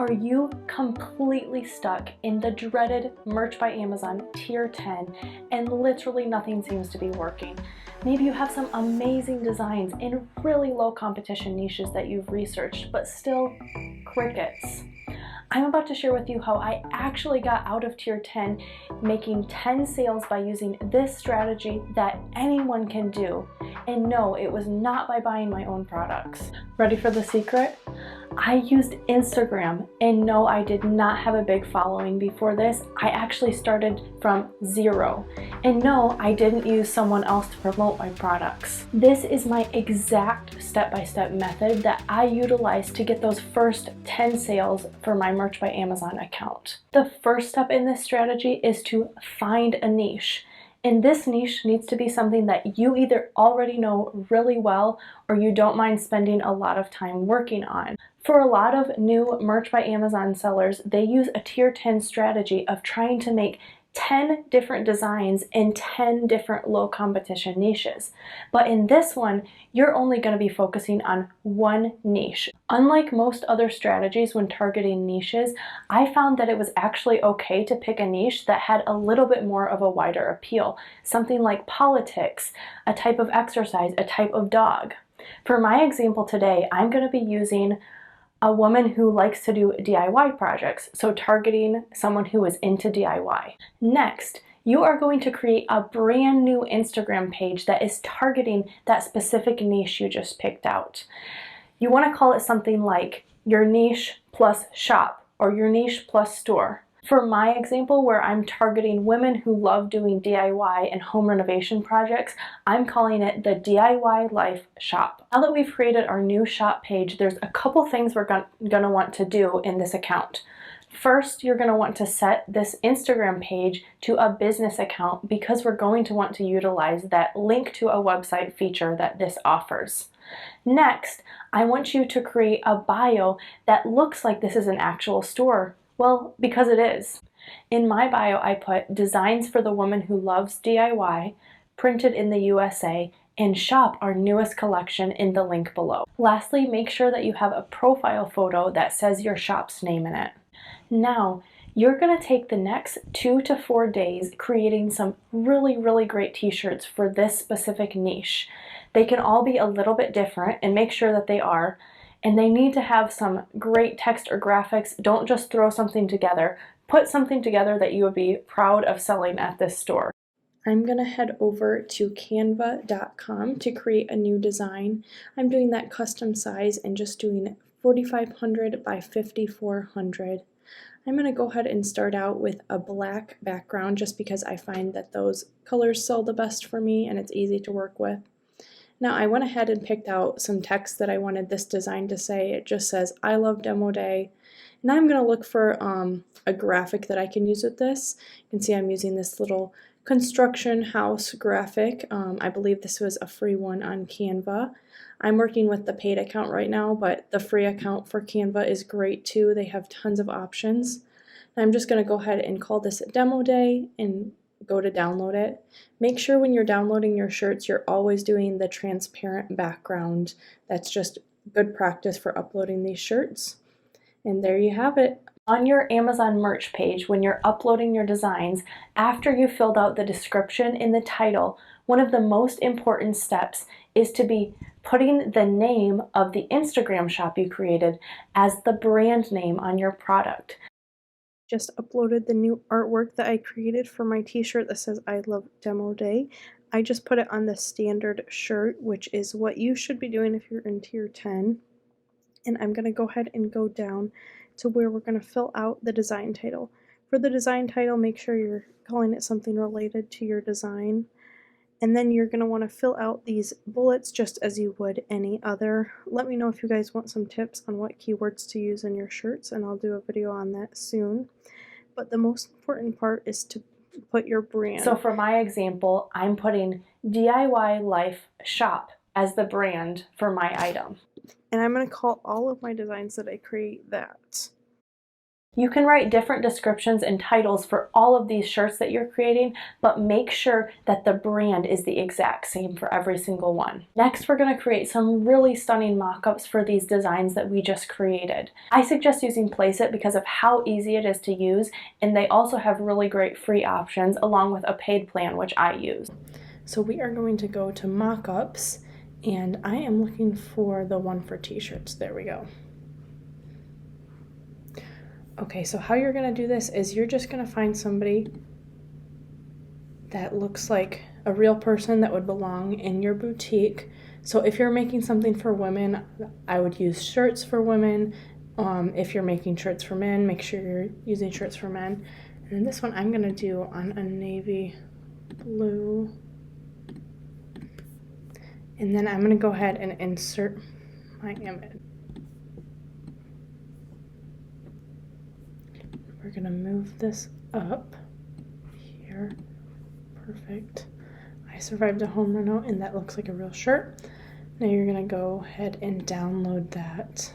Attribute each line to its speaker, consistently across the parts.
Speaker 1: Are you completely stuck in the dreaded Merch by Amazon Tier 10 and literally nothing seems to be working? Maybe you have some amazing designs in really low competition niches that you've researched, but still crickets. I'm about to share with you how I actually got out of Tier 10, making 10 sales by using this strategy that anyone can do. And no, it was not by buying my own products. Ready for the secret? I used Instagram, and no, I did not have a big following before this. I actually started from zero. And no, I didn't use someone else to promote my products. This is my exact step-by-step method that I utilized to get those first 10 sales for my Merch by Amazon account. The first step in this strategy is to find a niche. And this niche needs to be something that you either already know really well or you don't mind spending a lot of time working on. For a lot of new Merch by Amazon sellers, they use a Tier 10 strategy of trying to make 10 different designs in 10 different low competition niches. But in this one, you're only going to be focusing on one niche. Unlike most other strategies when targeting niches, I found that it was actually okay to pick a niche that had a little bit more of a wider appeal. Something like politics, a type of exercise, a type of dog. For my example today, I'm going to be using a woman who likes to do DIY projects, so targeting someone who is into DIY. Next, you are going to create a brand new Instagram page that is targeting that specific niche you just picked out. You want to call it something like your niche plus shop or your niche plus store. For my example, where I'm targeting women who love doing DIY and home renovation projects, I'm calling it the DIY Life Shop. Now that we've created our new shop page, there's a couple things we're gonna want to do in this account. First, you're gonna want to set this Instagram page to a business account because we're going to want to utilize that link to a website feature that this offers. Next, I want you to create a bio that looks like this is an actual store. Well, because it is. In my bio, I put designs for the woman who loves DIY, printed in the USA, and shop our newest collection in the link below. Lastly, make sure that you have a profile photo that says your shop's name in it. Now, you're going to take the next 2 to 4 days creating some really great t-shirts for this specific niche. They can all be a little bit different, and make sure that they are. And they need to have some great text or graphics. Don't just throw something together. Put something together that you would be proud of selling at this store. I'm going to head over to canva.com to create a new design. I'm doing that custom size and just doing 4500 by 5400. I'm going to go ahead and start out with a black background just because I find that those colors sell the best for me and it's easy to work with. Now I went ahead and picked out some text that I wanted this design to say. It just says, I love demo day. Now I'm going to look for a graphic that I can use with this. You can see I'm using this little construction house graphic. I believe this was a free one on Canva. I'm working with the paid account right now, but the free account for Canva is great too. They have tons of options. And I'm just going to go ahead and call this a demo day and go to download it. Make sure when you're downloading your shirts, you're always doing the transparent background. That's just good practice for uploading these shirts. And there you have it. On your Amazon merch page, when you're uploading your designs, after you filled out the description in the title, one of the most important steps is to be putting the name of the Instagram shop you created as the brand name on your product. Just uploaded the new artwork that I created for my t-shirt that says I love demo day. I just put it on the standard shirt, which is what you should be doing if you're in Tier 10. And I'm going to go ahead and go down to where we're going to fill out the design title. For the design title, make sure you're calling it something related to your design. And then you're going to want to fill out these bullets just as you would any other. Let me know if you guys want some tips on what keywords to use in your shirts, and I'll do a video on that soon. But the most important part is to put your brand. So for my example, I'm putting DIY Life Shop as the brand for my item. And I'm going to call all of my designs that I create that. You can write different descriptions and titles for all of these shirts that you're creating, but make sure that the brand is the exact same for every single one. Next, we're going to create some really stunning mock-ups for these designs that we just created. I suggest using Placeit because of how easy it is to use, and they also have really great free options along with a paid plan, which I use. So we are going to go to Mockups, and I am looking for the one for t-shirts. There we go. Okay, so how you're going to do this is you're just going to find somebody that looks like a real person that would belong in your boutique. So if you're making something for women, I would use shirts for women. If you're making shirts for men, make sure you're using shirts for men. And then this one I'm going to do on a navy blue. And then I'm going to go ahead and insert my image. We're going to move this up here. Perfect. I survived a home reno, and that looks like a real shirt. Now you're going to go ahead and download that.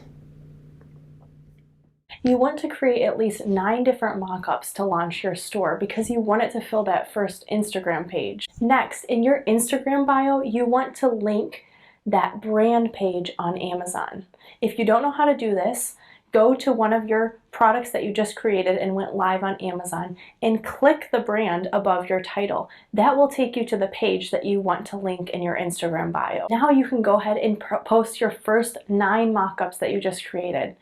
Speaker 1: You want to create at least 9 different mock-ups to launch your store because you want it to fill that first Instagram page. Next, in your Instagram bio, you want to link that brand page on Amazon. If you don't know how to do this, go to one of your products that you just created and went live on Amazon and click the brand above your title. That will take you to the page that you want to link in your Instagram bio. Now you can go ahead and post your first 9 mock-ups that you just created.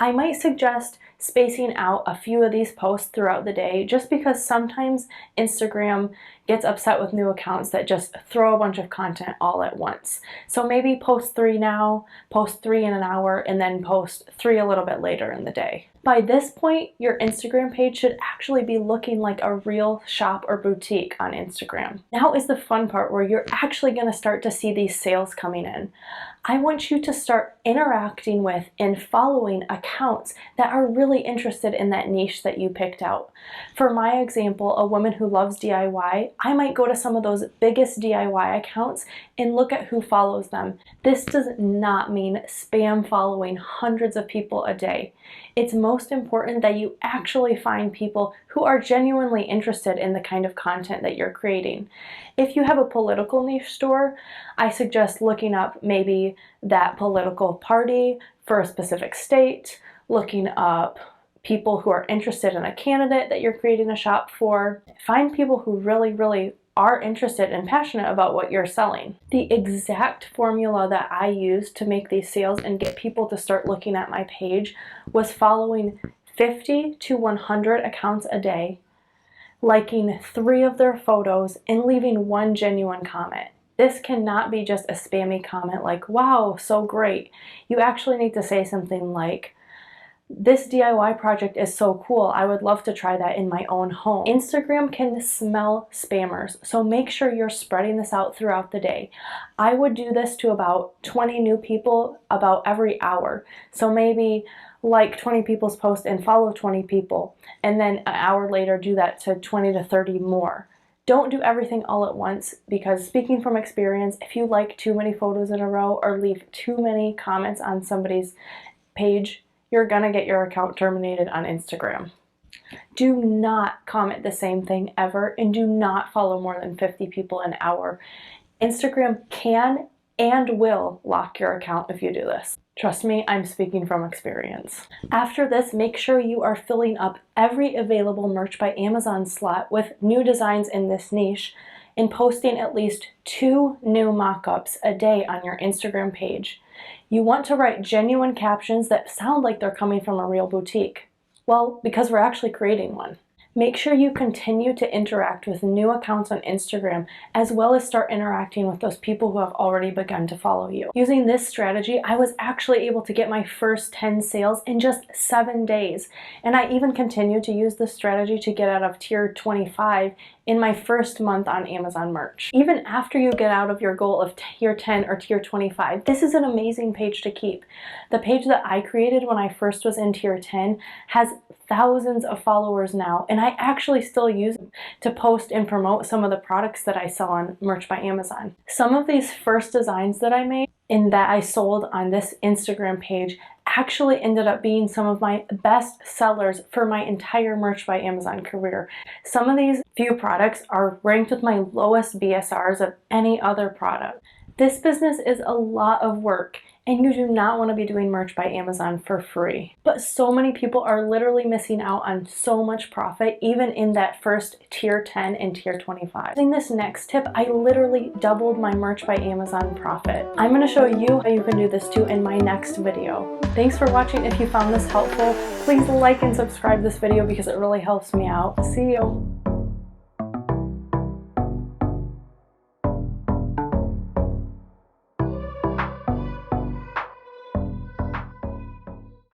Speaker 1: I might suggest spacing out a few of these posts throughout the day just because sometimes Instagram gets upset with new accounts that just throw a bunch of content all at once. So maybe post 3 now, post 3 in an hour, and then post 3 a little bit later in the day. By this point, your Instagram page should actually be looking like a real shop or boutique on Instagram. Now is the fun part where you're actually going to start to see these sales coming in. I want you to start interacting with and following accounts that are really interested in that niche that you picked out. For my example, a woman who loves DIY, I might go to some of those biggest DIY accounts and look at who follows them. This does not mean spam following hundreds of people a day. It's most important that you actually find people who are genuinely interested in the kind of content that you're creating. If you have a political niche store, I suggest looking up maybe that political party for a specific state, looking up people who are interested in a candidate that you're creating a shop for. Find people who really are interested and passionate about what you're selling. The exact formula that I used to make these sales and get people to start looking at my page was following 50 to 100 accounts a day, liking 3 of their photos, and leaving 1 genuine comment. This cannot be just a spammy comment like, wow, so great. You actually need to say something like, this DIY project is so cool, I would love to try that in my own home. Instagram can smell spammers, so make sure you're spreading this out throughout the day. I would do this to about 20 new people about every hour. So maybe like 20 people's posts and follow 20 people, and then an hour later do that to 20 to 30 more. Don't do everything all at once because, speaking from experience, if you like too many photos in a row or leave too many comments on somebody's page, you're gonna get your account terminated on Instagram. Do not comment the same thing ever, and do not follow more than 50 people an hour. Instagram can and will lock your account if you do this. Trust me, I'm speaking from experience. After this, make sure you are filling up every available Merch by Amazon slot with new designs in this niche and posting at least 2 new mock-ups a day on your Instagram page. You want to write genuine captions that sound like they're coming from a real boutique. Well, because we're actually creating one. Make sure you continue to interact with new accounts on Instagram, as well as start interacting with those people who have already begun to follow you. Using this strategy, I was actually able to get my first 10 sales in just 7 days. And I even continued to use this strategy to get out of tier 25 in my first month on Amazon Merch. Even after you get out of your goal of tier 10 or tier 25, this is an amazing page to keep. The page that I created when I first was in tier 10 has thousands of followers now, and I actually still use it to post and promote some of the products that I sell on Merch by Amazon. Some of these first designs that I made in that I sold on this Instagram page actually ended up being some of my best sellers for my entire Merch by Amazon career. Some of these few products are ranked with my lowest BSRs of any other product. This business is a lot of work, and you do not want to be doing Merch by Amazon for free. But so many people are literally missing out on so much profit, even in that first tier 10 and tier 25. In this next tip, I literally doubled my Merch by Amazon profit. I'm going to show you how you can do this too in my next video. Thanks for watching. If you found this helpful, please like and subscribe this video because it really helps me out. See you.